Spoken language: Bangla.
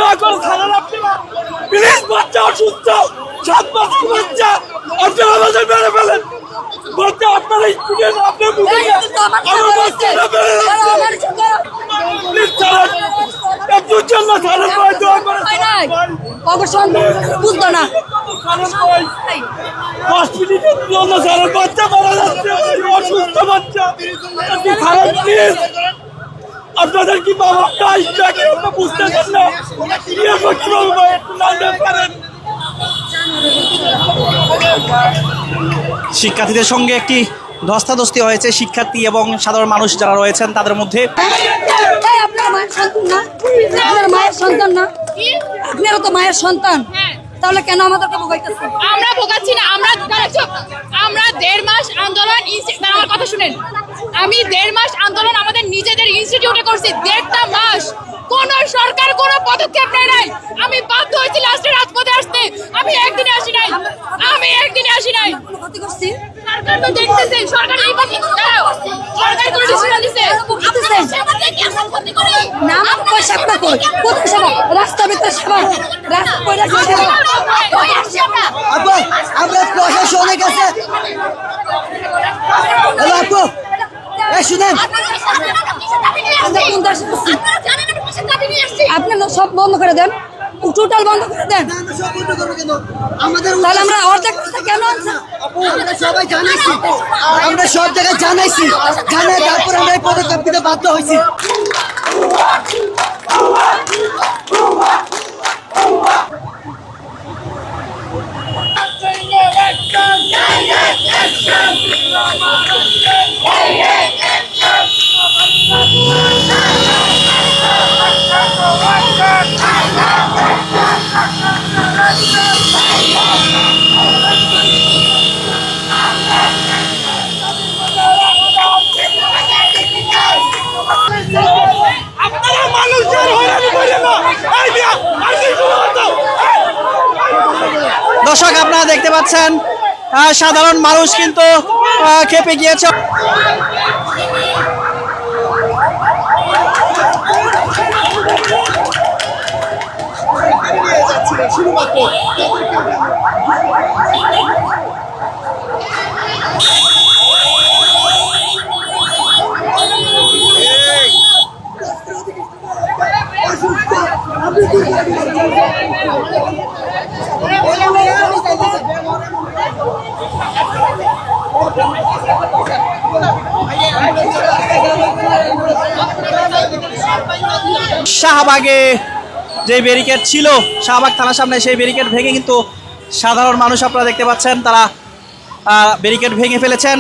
দয়া করে ছাড়েন আপনারা, প্লিজ। বাচ্চা অসুস্থ, 7 মাসের বাচ্চা, আপনারা আমাদের মেরে ফেলেন। বাচ্চা আপনারা স্টুডেন্ট, আপনার মুখে আমার বাচ্চাটা মেরে ফেলেন। প্লিজ ছাড়েন, একটুর জন্য ছাড়েন ভাই, দয়া করে বুঝতো না হসপিটালের জন্য ছাড়েন, বাচ্চা মারা যাচ্ছে, অসুস্থ বাচ্চা। ছাড়েন প্লিজ। আপনাদের কি বাবা নাই নাকি বুঝতেছেন না? একটু নামতে পারেন। শিক্ষার্থীদের সঙ্গে একটি ধস্তাধস্তি হয়েছে শিক্ষার্থী এবং সাধারণ মানুষ যারা রয়েছেন তাদের মধ্যে। আপনার মায়ের সন্তান না, আপনার মায়ের সন্তান না, আপনারও তো মায়ের সন্তান, তাহলে কেন আমাদেরকে ভোগাইতেছে? আমরা ভোগাচ্ছি না, আমরা 1.5 মাস আন্দোলন। আমার কথা শুনেন, আমি 1.5 মাস আন্দোলন আমাদের নিজেদের ইনস্টিটিউটে করছি। 1.5 মাস কোন সরকার কোন পদক্ষেপ নেয় নাই। আমি বাধ্য হয়েছি লাস্টে রাজপথে আসতে। আমি একদিনে আসি নাই। ক্ষতি করছি সরকার তো দেখতেছে, সরকার এই সরকার কোনো ডিসিশন দিছে না, আমার পয়সা আপনার কই? কোথায় সেবা? রাস্তা ভিতরে সেবা, রাস্তা পয়সা সেবা। আমরা প্রশাসনের কাছে হ্যালো আপু, এই শুনেন, আপনি সব বন্ধ করে দেন, টোটাল বন্ধ করে দেন। তাহলে আমরা অর্ধেক কেন আনছি? আমরা সবাই জানাইছি, আমরা সব জায়গায় জানাইছি, জানাই তারপর আমরা এই পদক্ষেপ দিতে বাধ্য হয়েছি। দর্শক আপনারা দেখতে পাচ্ছেন সাধারণ মানুষ কিন্তু খেপে গিয়েছে। শাহবাগে যে ব্যারিকেড ছিল, শাহবাগ থানার সামনে, সেই ব্যারিকেড ভেঙে কিন্তু সাধারণ মানুষ আপনারা দেখতে পাচ্ছেন তারা ব্যারিকেড ভেঙে ফেলেছেন।